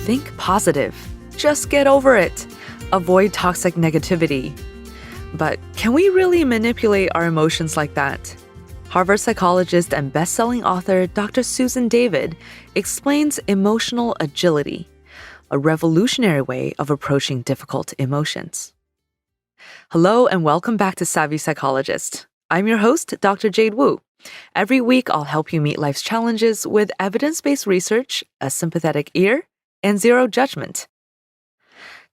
Think positive. Just get over it. Avoid toxic negativity. But can we really manipulate our emotions like that? Harvard psychologist and best-selling author Dr. Susan David explains emotional agility, a revolutionary way of approaching difficult emotions. Hello and welcome back to Savvy Psychologist. I'm your host, Dr. Jade Wu. Every week, I'll help you meet life's challenges with evidence-based research, a sympathetic ear, and zero judgment.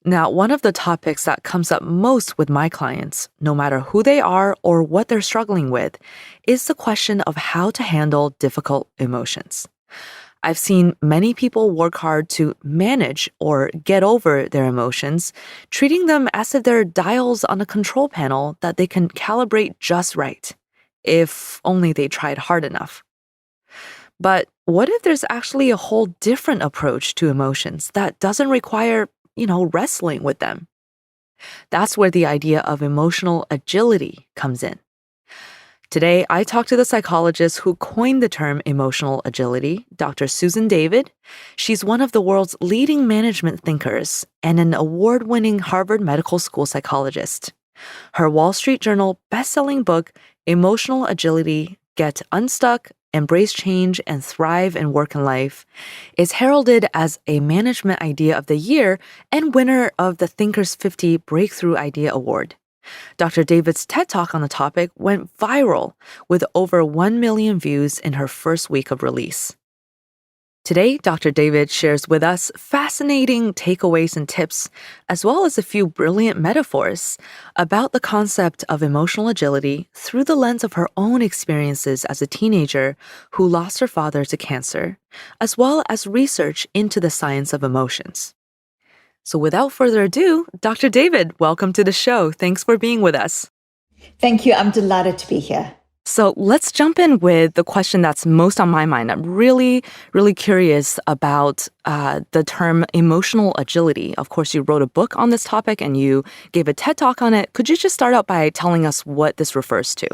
Now, one of the topics that comes up most with my clients, no matter who they are or what they're struggling with, is the question of how to handle difficult emotions. I've seen many people work hard to manage or get over their emotions, treating them as if they're dials on a control panel that they can calibrate just right, if only they tried hard enough. But what if there's actually a whole different approach to emotions that doesn't require wrestling with them? That's where the idea of emotional agility comes in. Today, I talked to the psychologist who coined the term emotional agility, Dr. Susan David. She's one of the world's leading management thinkers and an award-winning Harvard Medical School psychologist. Her Wall Street Journal best-selling book, Emotional Agility: Get Unstuck, Embrace Change, and Thrive in Work and Life, is heralded as a management idea of the year and winner of the Thinkers 50 Breakthrough Idea Award. Dr. David's TED Talk on the topic went viral with over 1 million views in her first week of release. Today, Dr. David shares with us fascinating takeaways and tips, as well as a few brilliant metaphors about the concept of emotional agility through the lens of her own experiences as a teenager who lost her father to cancer, as well as research into the science of emotions. So without further ado, Dr. David, welcome to the show. Thanks for being with us. Thank you. I'm delighted to be here. So let's jump in with the question that's most on my mind. I'm really, really curious about the term emotional agility. Of course, you wrote a book on this topic and you gave a TED Talk on it. Could you just start out by telling us what this refers to?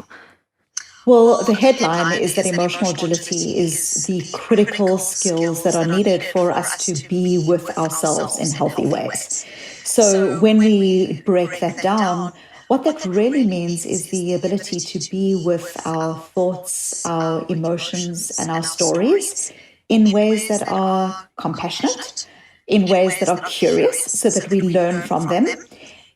Well, the headline is that emotional agility is the critical skills that are needed for us to be with ourselves in healthy ways. So when we break that down, what that really means is the ability to be with our thoughts, our emotions, and our stories in ways that are compassionate, in ways that are curious so that we learn from them,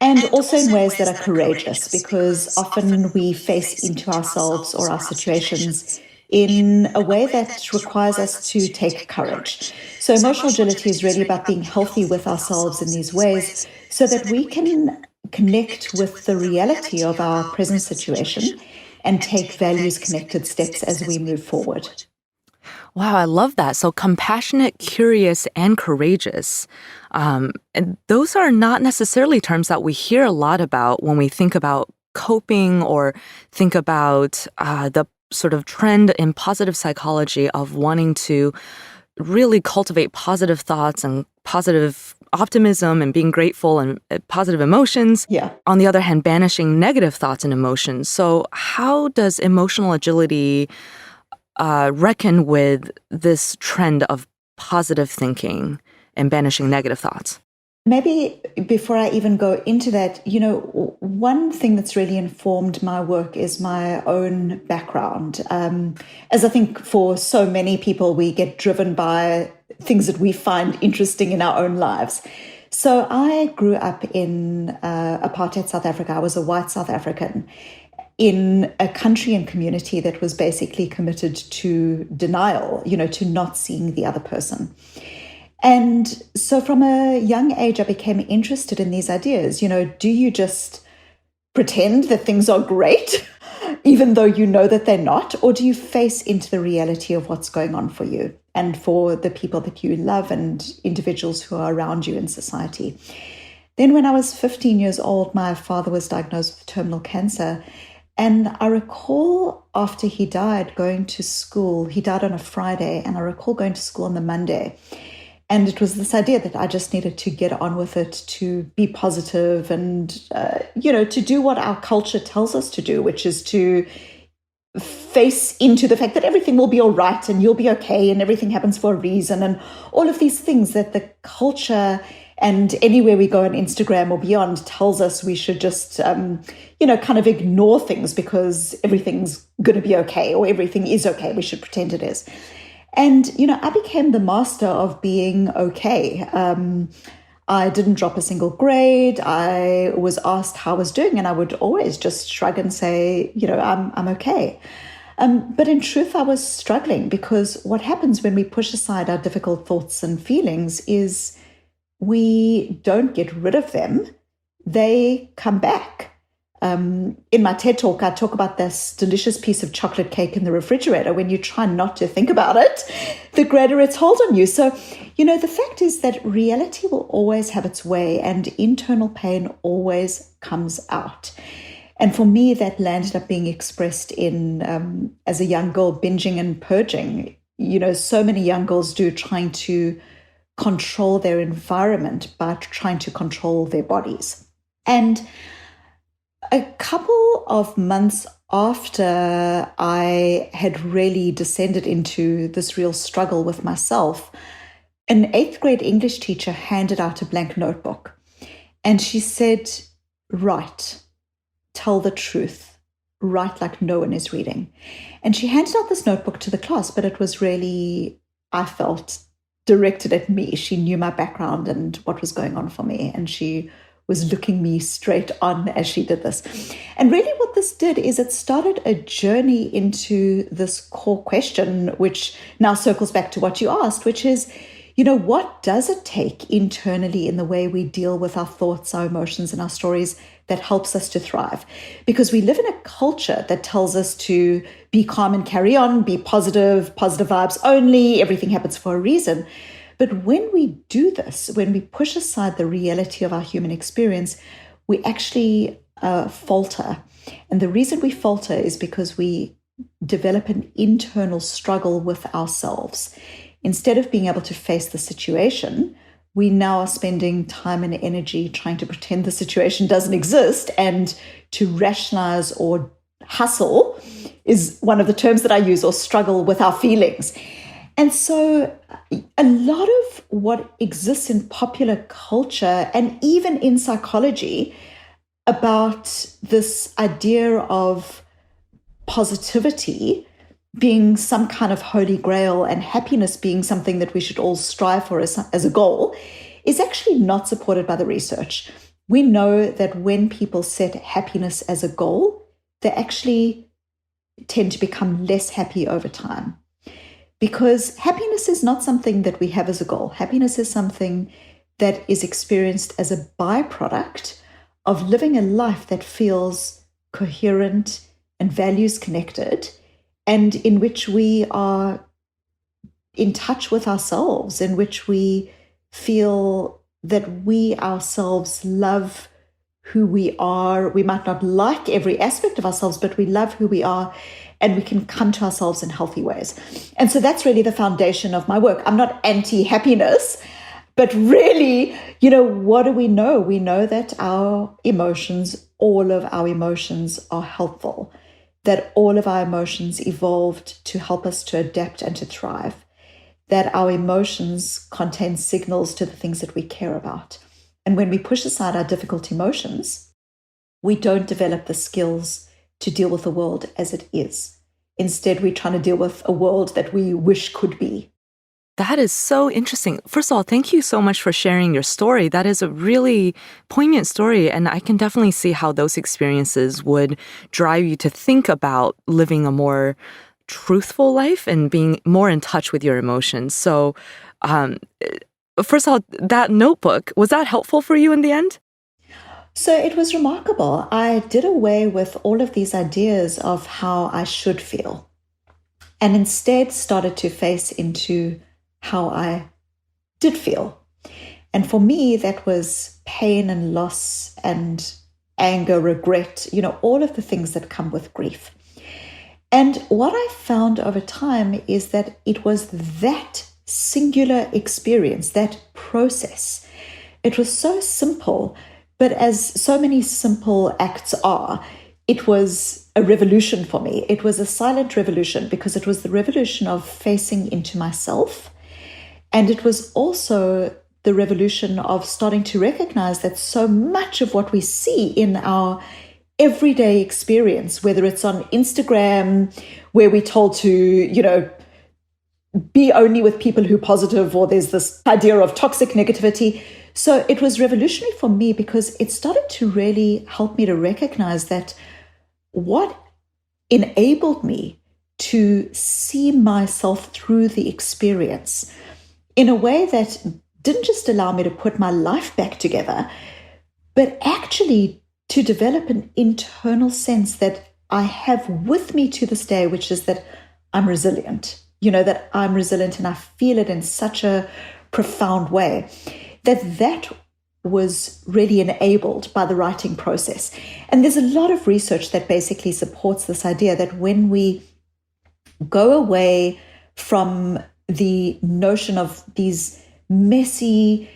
and also in ways that are courageous, because often we face into ourselves or our situations in a way that requires us to take courage. So emotional agility is really about being healthy with ourselves in these ways so that we can connect with the reality of our present situation and take values-connected steps as we move forward. Wow, I love that. So compassionate, curious, and courageous. And those are not necessarily terms that we hear a lot about when we think about coping or think about the sort of trend in positive psychology of wanting to really cultivate positive thoughts and positive optimism and being grateful and positive emotions. Yeah. On the other hand, banishing negative thoughts and emotions. So how does emotional agility reckon with this trend of positive thinking and banishing negative thoughts? Maybe before I even go into that, one thing that's really informed my work is my own background. As I think for so many people, we get driven by things that we find interesting in our own lives. So I grew up in apartheid South Africa. I was a white South African in a country and community that was basically committed to denial, to not seeing the other person. And so from a young age, I became interested in these ideas. Do you just pretend that things are great, even though you know that they're not? Or do you face into the reality of what's going on for you and for the people that you love and individuals who are around you in society? Then when I was 15 years old, my father was diagnosed with terminal cancer. And I recall after he died going to school, he died on a Friday, and I recall going to school on the Monday. And it was this idea that I just needed to get on with it, to be positive and, to do what our culture tells us to do, which is to face into the fact that everything will be all right and you'll be okay and everything happens for a reason and all of these things that the culture and anywhere we go on Instagram or beyond tells us we should just, kind of ignore things because everything's going to be okay or everything is okay. We should pretend it is. And, I became the master of being okay. I didn't drop a single grade. I was asked how I was doing, and I would always just shrug and say, I'm okay. But in truth, I was struggling because what happens when we push aside our difficult thoughts and feelings is we don't get rid of them. They come back. In my TED Talk, I talk about this delicious piece of chocolate cake in the refrigerator. When you try not to think about it, the greater its hold on you. So, the fact is that reality will always have its way and internal pain always comes out. And for me, that landed up being expressed in, as a young girl, binging and purging. So many young girls do, trying to control their environment by trying to control their bodies. And a couple of months after I had really descended into this real struggle with myself, an 8th grade English teacher handed out a blank notebook. And she said, write, tell the truth, write like no one is reading. And she handed out this notebook to the class, but it was really, I felt, directed at me. She knew my background and what was going on for me. And she was looking me straight on as she did this. And really what this did is it started a journey into this core question, which now circles back to what you asked, which is, what does it take internally in the way we deal with our thoughts, our emotions, and our stories that helps us to thrive? Because we live in a culture that tells us to be calm and carry on, be positive vibes only, everything happens for a reason. But when we do this, when we push aside the reality of our human experience, we actually falter. And the reason we falter is because we develop an internal struggle with ourselves. Instead of being able to face the situation, we now are spending time and energy trying to pretend the situation doesn't exist, and to rationalize or hustle is one of the terms that I use, or struggle with our feelings. And so a lot of what exists in popular culture and even in psychology about this idea of positivity being some kind of holy grail and happiness being something that we should all strive for as a goal is actually not supported by the research. We know that when people set happiness as a goal, they actually tend to become less happy over time. Because happiness is not something that we have as a goal. Happiness is something that is experienced as a byproduct of living a life that feels coherent and values connected, and in which we are in touch with ourselves, in which we feel that we ourselves love who we are. We might not like every aspect of ourselves, but we love who we are, and we can come to ourselves in healthy ways. And so that's really the foundation of my work. I'm not anti-happiness, but really, what do we know? We know that our emotions, all of our emotions, are helpful, that all of our emotions evolved to help us to adapt and to thrive, that our emotions contain signals to the things that we care about. And when we push aside our difficult emotions, we don't develop the skills to deal with the world as it is. Instead, we're trying to deal with a world that we wish could be. That is so interesting. First of all, thank you so much for sharing your story. That is a really poignant story, and I can definitely see how those experiences would drive you to think about living a more truthful life and being more in touch with your emotions. So, first of all, that notebook, was that helpful for you in the end? So it was remarkable. I did away with all of these ideas of how I should feel, and instead started to face into how I did feel. And for me, that was pain and loss and anger, regret, all of the things that come with grief. And what I found over time is that it was that singular experience, that process. It was so simple, but as so many simple acts are, it was a revolution for me. It was a silent revolution because it was the revolution of facing into myself. And it was also the revolution of starting to recognize that so much of what we see in our everyday experience, whether it's on Instagram, where we're told to, be only with people who are positive, or there's this idea of toxic negativity. So it was revolutionary for me because it started to really help me to recognize that what enabled me to see myself through the experience in a way that didn't just allow me to put my life back together, but actually to develop an internal sense that I have with me to this day, which is that I'm resilient, that I'm resilient, and I feel it in such a profound way that was really enabled by the writing process. And there's a lot of research that basically supports this idea that when we go away from the notion of these messy,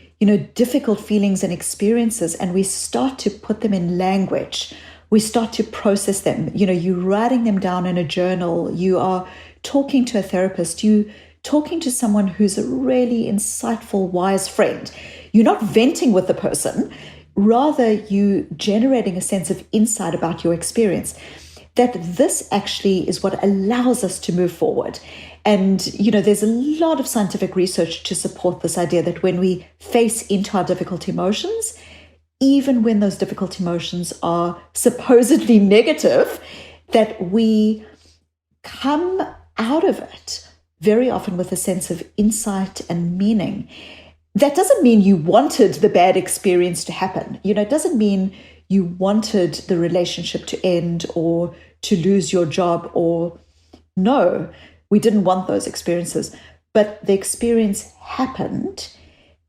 difficult feelings and experiences, and we start to put them in language, we start to process them. You're writing them down in a journal, you are talking to a therapist, you talking to someone who's a really insightful, wise friend. You're not venting with the person, rather you generating a sense of insight about your experience. That this actually is what allows us to move forward. And, there's a lot of scientific research to support this idea that when we face into our difficult emotions, even when those difficult emotions are supposedly negative, that we come out of it very often with a sense of insight and meaning. That doesn't mean you wanted the bad experience to happen. It doesn't mean you wanted the relationship to end or to lose your job, or no, we didn't want those experiences. But the experience happened,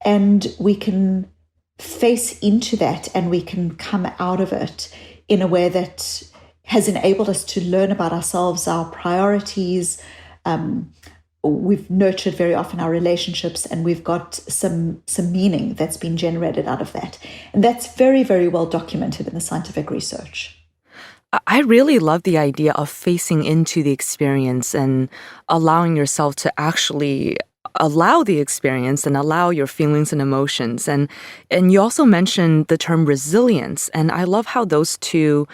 and we can face into that and we can come out of it in a way that has enabled us to learn about ourselves, our priorities. We've nurtured very often our relationships, and we've got some meaning that's been generated out of that. And that's very, very well documented in the scientific research. I really love the idea of facing into the experience and allowing yourself to actually allow the experience and allow your feelings and emotions. And you also mentioned the term resilience. And I love how those two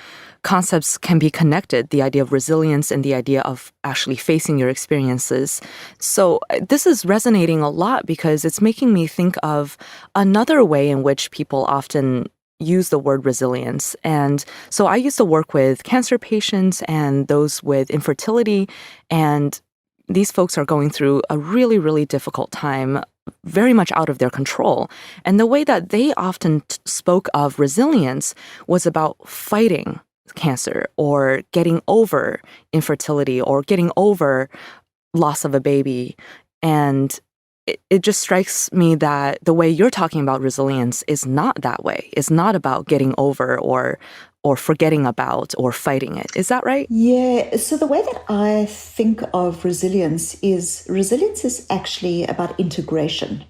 concepts can be connected, the idea of resilience and the idea of actually facing your experiences. So this is resonating a lot because it's making me think of another way in which people often use the word resilience. And so I used to work with cancer patients and those with infertility, and these folks are going through a really, really difficult time, very much out of their control. And the way that they often spoke of resilience was about fighting cancer or getting over infertility or getting over loss of a baby. And it just strikes me that the way you're talking about resilience is not that way. It's not about getting over or forgetting about or fighting it. Is that right? Yeah. So the way that I think of resilience is actually about integration.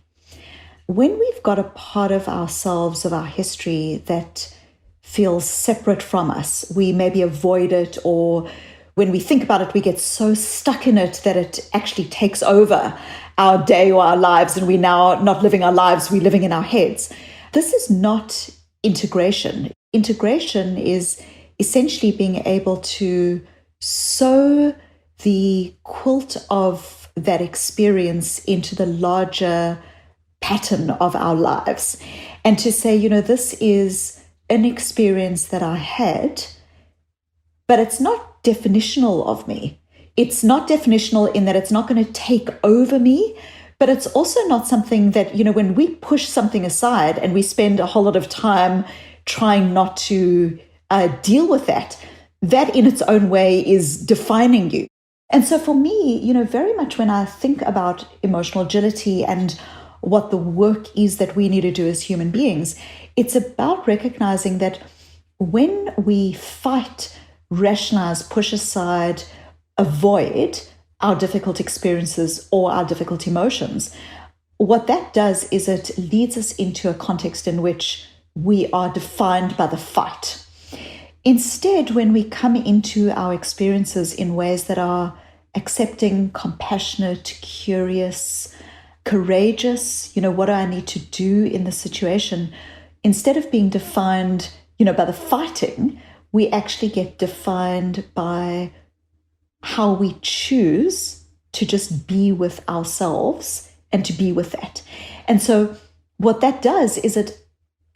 When we've got a part of ourselves, of our history that feels separate from us, we maybe avoid it, or when we think about it, we get so stuck in it that it actually takes over our day or our lives, and we're now not living our lives, we're living in our heads. This is not integration. Integration is essentially being able to sew the quilt of that experience into the larger pattern of our lives, and to say, this is an experience that I had, but it's not definitional of me. It's not definitional in that it's not going to take over me, but it's also not something that, when we push something aside and we spend a whole lot of time trying not to deal with that, that in its own way is defining you. And so for me, very much when I think about emotional agility and what the work is that we need to do as human beings, it's about recognizing that when we fight, rationalize, push aside, avoid our difficult experiences or our difficult emotions, what that does is it leads us into a context in which we are defined by the fight. Instead, when we come into our experiences in ways that are accepting, compassionate, curious, courageous, what do I need to do in the situation? Instead of being defined, by the fighting, we actually get defined by how we choose to just be with ourselves and to be with that. And so what that does is it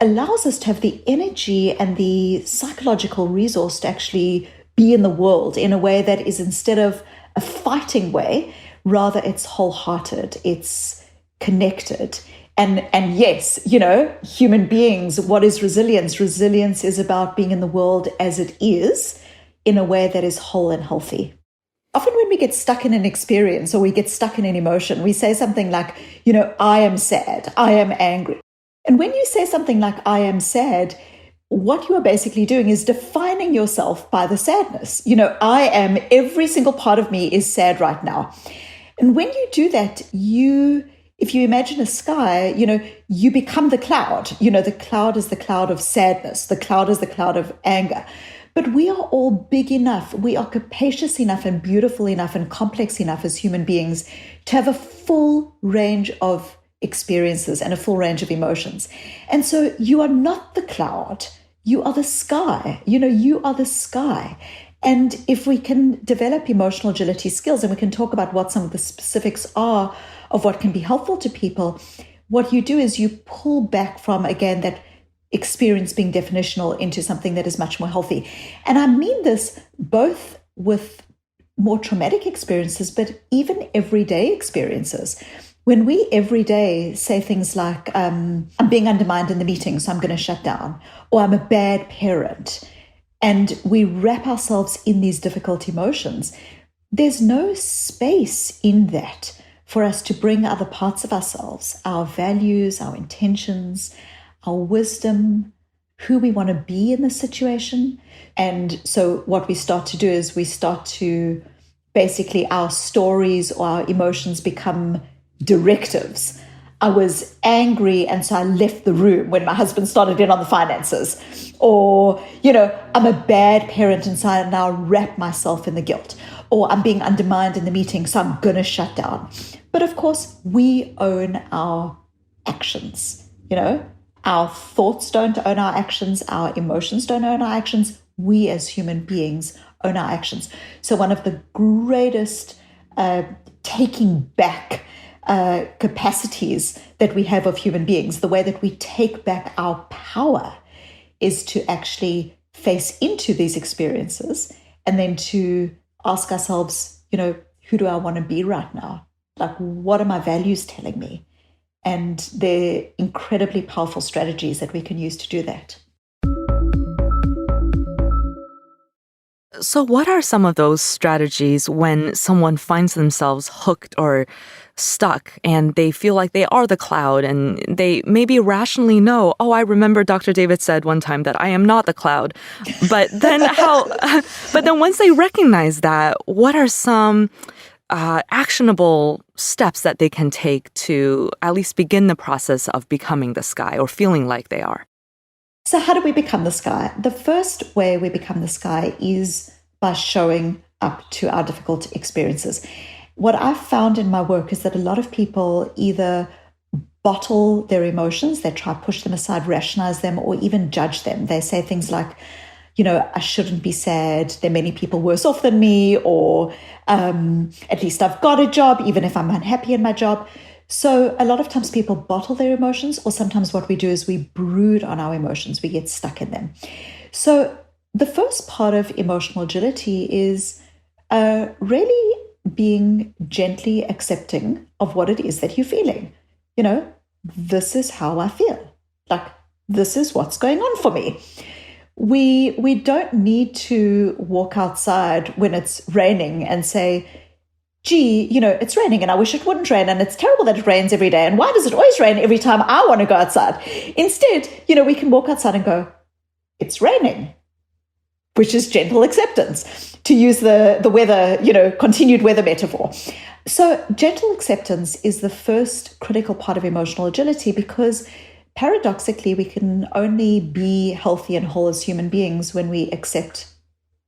allows us to have the energy and the psychological resource to actually be in the world in a way that is, instead of a fighting way, rather it's wholehearted, it's connected. And yes, human beings, what is resilience? Resilience is about being in the world as it is in a way that is whole and healthy. Often when we get stuck in an experience or we get stuck in an emotion, we say something like, I am sad, I am angry. And when you say something like, I am sad, what you are basically doing is defining yourself by the sadness. I am, every single part of me is sad right now. And when you do that, if you imagine a sky, you become the cloud. The cloud is the cloud of sadness. The cloud is the cloud of anger. But we are all big enough. We are capacious enough and beautiful enough and complex enough as human beings to have a full range of experiences and a full range of emotions. And so you are not the cloud. You are the sky. You are the sky. And if we can develop emotional agility skills, and we can talk about what some of the specifics are of what can be helpful to people, what you do is you pull back from, again, that experience being definitional into something that is much more healthy. And I mean this both with more traumatic experiences, but even everyday experiences. When we every day say things like, I'm being undermined in the meeting, so I'm going to shut down, or I'm a bad parent, and we wrap ourselves in these difficult emotions, there's no space in that for us to bring other parts of ourselves, our values, our intentions, our wisdom, who we want to be in the situation. And so what we start to do is we start to basically, our stories or our emotions become directives. I was angry and so I left the room when my husband started in on the finances. Or, I'm a bad parent and so I now wrap myself in the guilt. Or I'm being undermined in the meeting, so I'm going to shut down. But of course, we own our actions. Our thoughts don't own our actions. Our emotions don't own our actions. We as human beings own our actions. So one of the greatest taking back capacities that we have of human beings, the way that we take back our power, is to actually face into these experiences and then to ask ourselves, who do I want to be right now? Like, what are my values telling me? And they're incredibly powerful strategies that we can use to do that. So what are some of those strategies when someone finds themselves hooked or stuck and they feel like they are the cloud and they maybe rationally know, I remember Dr. David said one time that I am not the cloud. But then but then once they recognize that, what are some actionable steps that they can take to at least begin the process of becoming the sky or feeling like they are? So how do we become the sky? The first way we become the sky is by showing up to our difficult experiences. What I've found in my work is that a lot of people either bottle their emotions, they try to push them aside, rationalize them, or even judge them. They say things like, I shouldn't be sad. There are many people worse off than me, or at least I've got a job, even if I'm unhappy in my job. So a lot of times people bottle their emotions, or sometimes what we do is we brood on our emotions. We get stuck in them. So the first part of emotional agility is really being gently accepting of what it is that you're feeling. This is how I feel. Like, this is what's going on for me. We don't need to walk outside when it's raining and say, gee, it's raining and I wish it wouldn't rain, and it's terrible that it rains every day, and why does it always rain every time I want to go outside? Instead, we can walk outside and go, it's raining, which is gentle acceptance, to use the weather, continued weather metaphor. So gentle acceptance is the first critical part of emotional agility, because paradoxically, we can only be healthy and whole as human beings when we accept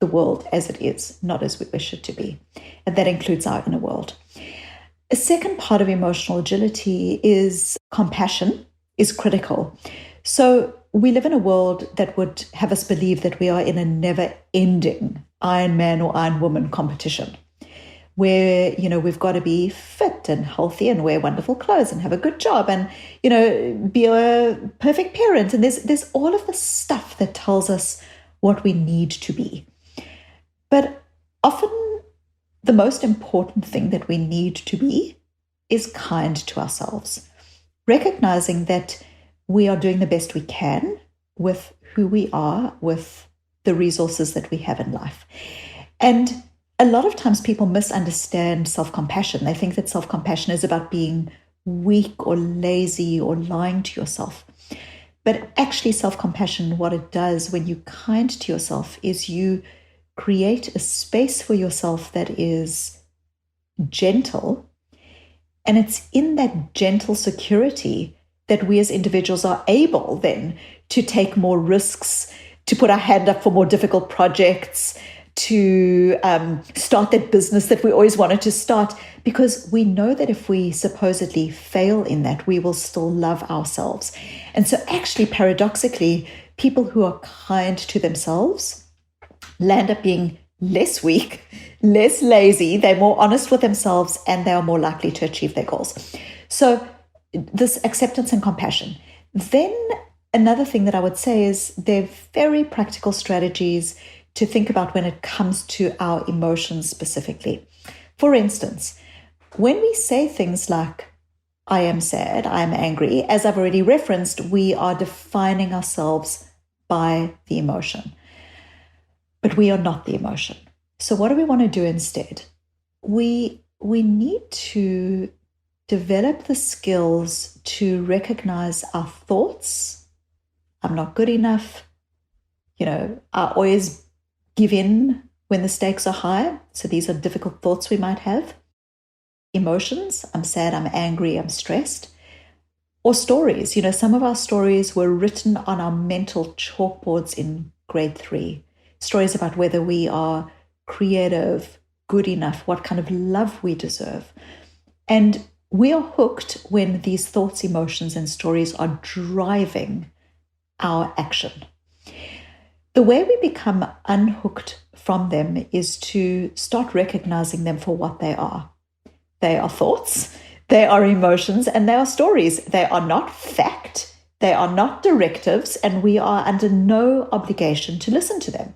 the world as it is, not as we wish it to be. And that includes our inner world. A second part of emotional agility is compassion is critical. So we live in a world that would have us believe that we are in a never-ending Iron Man or Iron Woman competition, where, we've got to be fit and healthy and wear wonderful clothes and have a good job and, be a perfect parent. And there's all of the stuff that tells us what we need to be. But often the most important thing that we need to be is kind to ourselves, recognizing that we are doing the best we can with who we are, with the resources that we have in life. And a lot of times people misunderstand self-compassion. They think that self-compassion is about being weak or lazy or lying to yourself. But actually, self-compassion, what it does when you're kind to yourself is you create a space for yourself that is gentle. And it's in that gentle security that we as individuals are able then to take more risks, to put our hand up for more difficult projects, to start that business that we always wanted to start, because we know that if we supposedly fail in that, we will still love ourselves. And so actually, paradoxically, people who are kind to themselves land up being less weak, less lazy, they're more honest with themselves, and they are more likely to achieve their goals. So this acceptance and compassion. Then another thing that I would say is they're very practical strategies to think about when it comes to our emotions specifically. For instance, when we say things like, I am sad, I am angry, as I've already referenced, we are defining ourselves by the emotion. But we are not the emotion. So what do we want to do instead? We need to develop the skills to recognize our thoughts. I'm not good enough. I always give in when the stakes are high. So these are difficult thoughts we might have. Emotions, I'm sad, I'm angry, I'm stressed. Or stories. Some of our stories were written on our mental chalkboards in grade 3. Stories about whether we are creative, good enough, what kind of love we deserve. And we are hooked when these thoughts, emotions, and stories are driving our action. The way we become unhooked from them is to start recognizing them for what they are. They are thoughts, they are emotions, and they are stories. They are not fact, they are not directives, and we are under no obligation to listen to them.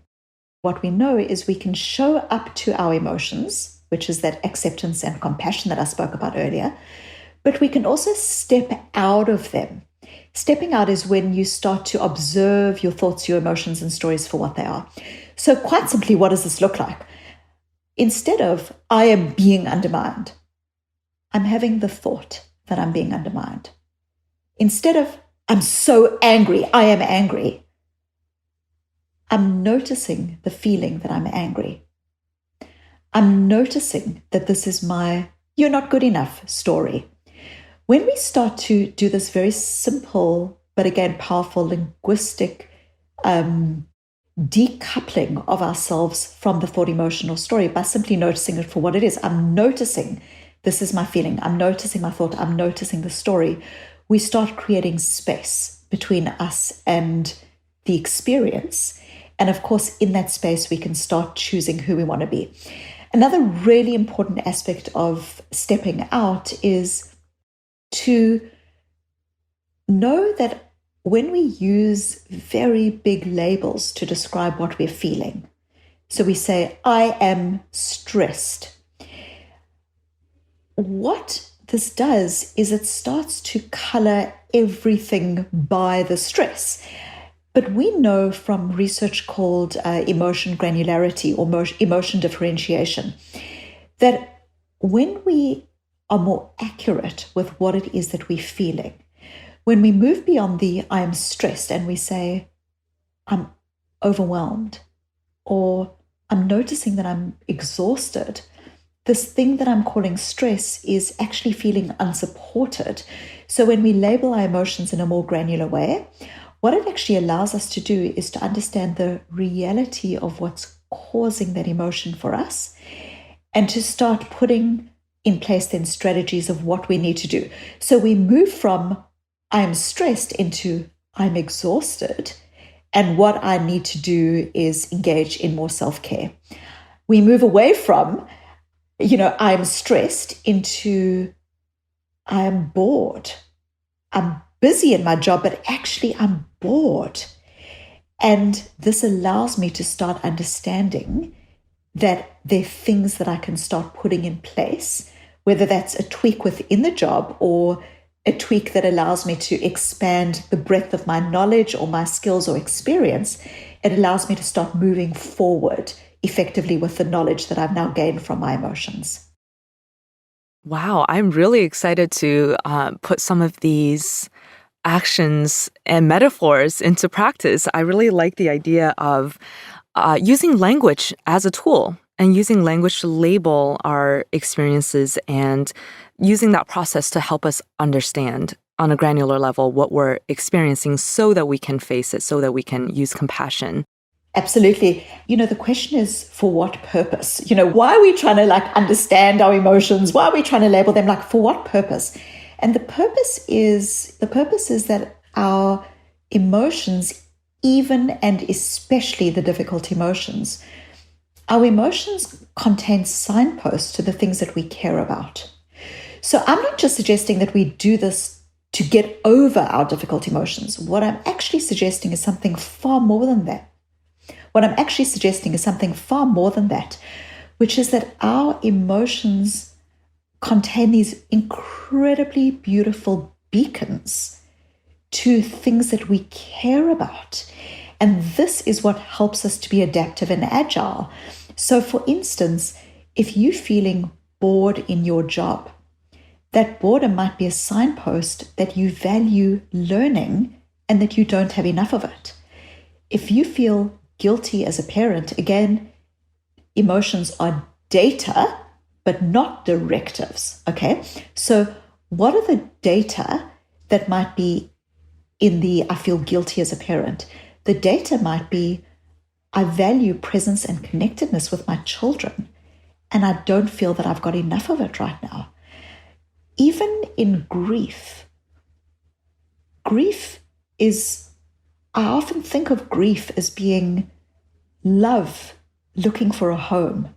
What we know is we can show up to our emotions, which is that acceptance and compassion that I spoke about earlier, but we can also step out of them. Stepping out is when you start to observe your thoughts, your emotions, and stories for what they are. So quite simply, what does this look like? Instead of, I am being undermined, I'm having the thought that I'm being undermined. Instead of, I'm so angry, I am angry, I'm noticing the feeling that I'm angry. I'm noticing that this is my you're not good enough story. When we start to do this very simple, but again, powerful linguistic decoupling of ourselves from the thought, emotion, or story by simply noticing it for what it is. I'm noticing this is my feeling. I'm noticing my thought. I'm noticing the story. We start creating space between us and the experience. And of course, in that space, we can start choosing who we want to be. Another really important aspect of stepping out is to know that when we use very big labels to describe what we're feeling, so we say, I am stressed. What this does is it starts to color everything by the stress. But we know from research called emotion granularity or emotion differentiation that when we are more accurate with what it is that we're feeling, when we move beyond the I am stressed and we say, I'm overwhelmed, or I'm noticing that I'm exhausted, this thing that I'm calling stress is actually feeling unsupported. So when we label our emotions in a more granular way, what it actually allows us to do is to understand the reality of what's causing that emotion for us and to start putting in place then strategies of what we need to do. So we move from I'm stressed into I'm exhausted, and what I need to do is engage in more self-care. We move away from, I'm stressed into I'm bored. I'm busy in my job, but actually I'm bored. And this allows me to start understanding that there are things that I can start putting in place, whether that's a tweak within the job or a tweak that allows me to expand the breadth of my knowledge or my skills or experience. It allows me to start moving forward effectively with the knowledge that I've now gained from my emotions. Wow, I'm really excited to put some of these actions and metaphors into practice. I really like the idea of using language as a tool and using language to label our experiences and using that process to help us understand on a granular level what we're experiencing so that we can face it, so that we can use compassion. Absolutely. The question is for what purpose? Why are we trying to understand our emotions? Why are we trying to label them? For what purpose? And the purpose is that our emotions, even and especially the difficult emotions, our emotions contain signposts to the things that we care about. So I'm not just suggesting that we do this to get over our difficult emotions. What I'm actually suggesting is something far more than that. What I'm actually suggesting is something far more than that, which is that our emotions contain these incredibly beautiful beacons to things that we care about. And this is what helps us to be adaptive and agile. So for instance, if you're feeling bored in your job, that boredom might be a signpost that you value learning and that you don't have enough of it. If you feel guilty as a parent, again, emotions are data, but not directives, okay? So what are the data that might be in the I feel guilty as a parent? The data might be I value presence and connectedness with my children, and I don't feel that I've got enough of it right now. Even in grief is, I often think of grief as being love looking for a home.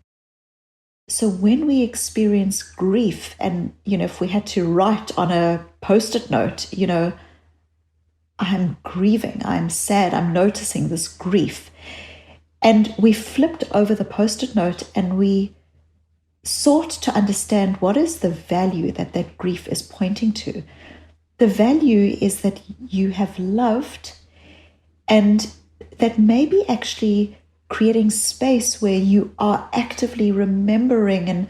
So when we experience grief, and, if we had to write on a Post-it note, I'm grieving, I'm sad, I'm noticing this grief. And we flipped over the Post-it note and we sought to understand what is the value that that grief is pointing to. The value is that you have loved, and that maybe actually creating space where you are actively remembering and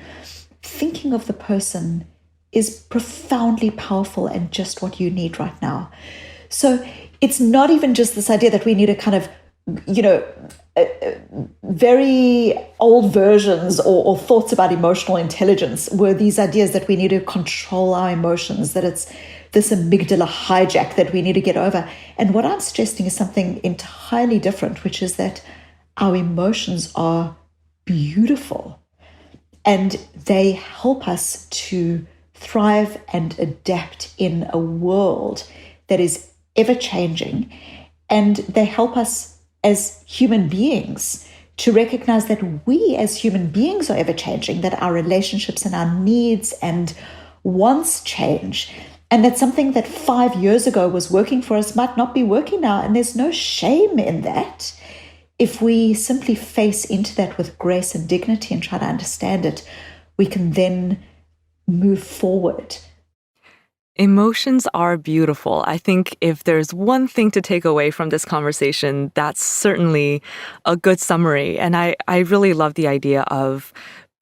thinking of the person is profoundly powerful and just what you need right now. So it's not even just this idea that we need a kind of, very old versions or thoughts about emotional intelligence were these ideas that we need to control our emotions, that it's this amygdala hijack that we need to get over. And what I'm suggesting is something entirely different, which is that our emotions are beautiful and they help us to thrive and adapt in a world that is ever-changing. And they help us as human beings to recognize that we as human beings are ever-changing, that our relationships and our needs and wants change, and that something that 5 years ago was working for us might not be working now. And there's no shame in that. If we simply face into that with grace and dignity and try to understand it, we can then move forward. Emotions are beautiful. I think if there's one thing to take away from this conversation, that's certainly a good summary. And I really love the idea of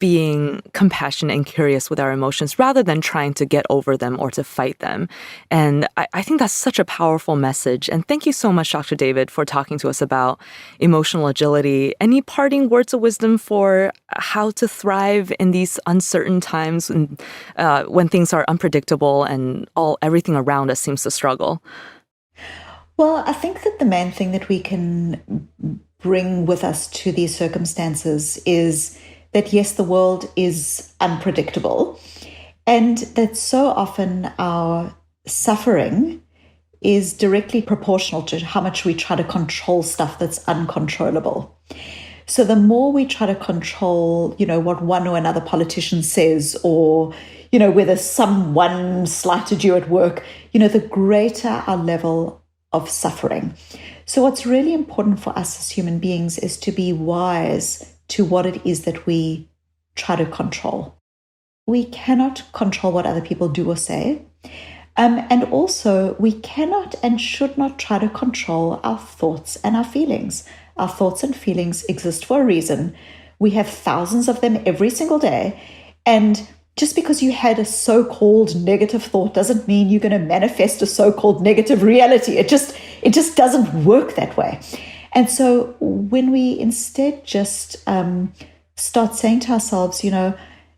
being compassionate and curious with our emotions rather than trying to get over them or to fight them. And I think that's such a powerful message. And thank you so much, Dr. David, for talking to us about emotional agility. Any parting words of wisdom for how to thrive in these uncertain times when things are unpredictable and everything around us seems to struggle? Well, I think that the main thing that we can bring with us to these circumstances is that, yes, the world is unpredictable, and that so often our suffering is directly proportional to how much we try to control stuff that's uncontrollable. So the more we try to control, what one or another politician says, or, whether someone slighted you at work, the greater our level of suffering. So what's really important for us as human beings is to be wise to what it is that we try to control. We cannot control what other people do or say. And also, we cannot and should not try to control our thoughts and our feelings. Our thoughts and feelings exist for a reason. We have thousands of them every single day. And just because you had a so-called negative thought doesn't mean you're going to manifest a so-called negative reality. It just doesn't work that way. And so when we instead just start saying to ourselves,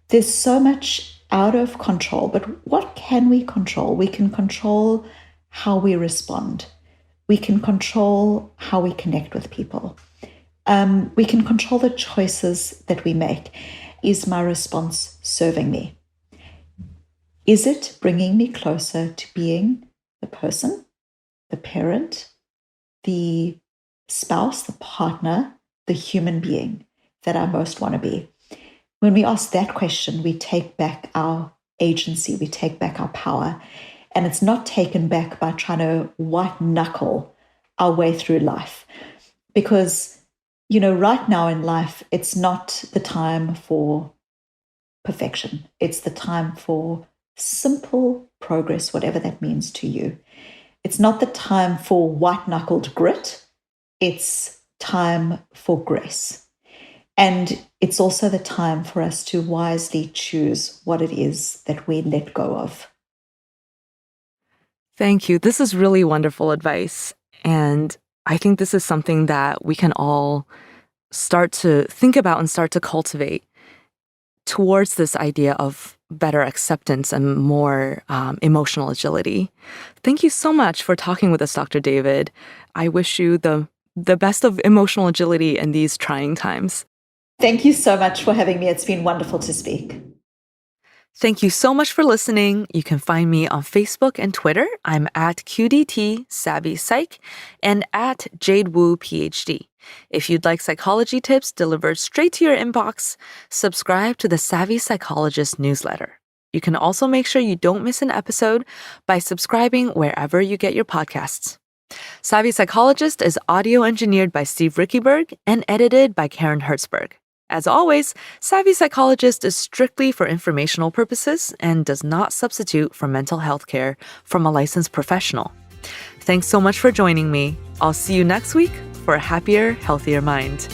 there's so much out of control, but what can we control? We can control how we respond. We can control how we connect with people. We can control the choices that we make. Is my response serving me? Is it bringing me closer to being the person, the parent, the spouse, the partner, the human being that I most want to be? When we ask that question, we take back our agency, we take back our power, and it's not taken back by trying to white knuckle our way through life. Because, right now in life, it's not the time for perfection. It's the time for simple progress, whatever that means to you. It's not the time for white-knuckled grit. It's time for grace. And it's also the time for us to wisely choose what it is that we let go of. Thank you. This is really wonderful advice. And I think this is something that we can all start to think about and start to cultivate towards this idea of better acceptance and more emotional agility. Thank you so much for talking with us, Dr. David. I wish you the best of emotional agility in these trying times. Thank you so much for having me. It's been wonderful to speak. Thank you so much for listening. You can find me on Facebook and Twitter. I'm at QDT Savvy Psych and at Jade Wu PhD. If you'd like psychology tips delivered straight to your inbox, subscribe to the Savvy Psychologist newsletter. You can also make sure you don't miss an episode by subscribing wherever you get your podcasts. Savvy Psychologist is audio engineered by Steve Rickyberg and edited by Karen Hertzberg. As always, Savvy Psychologist is strictly for informational purposes and does not substitute for mental health care from a licensed professional. Thanks so much for joining me. I'll see you next week for a happier, healthier mind.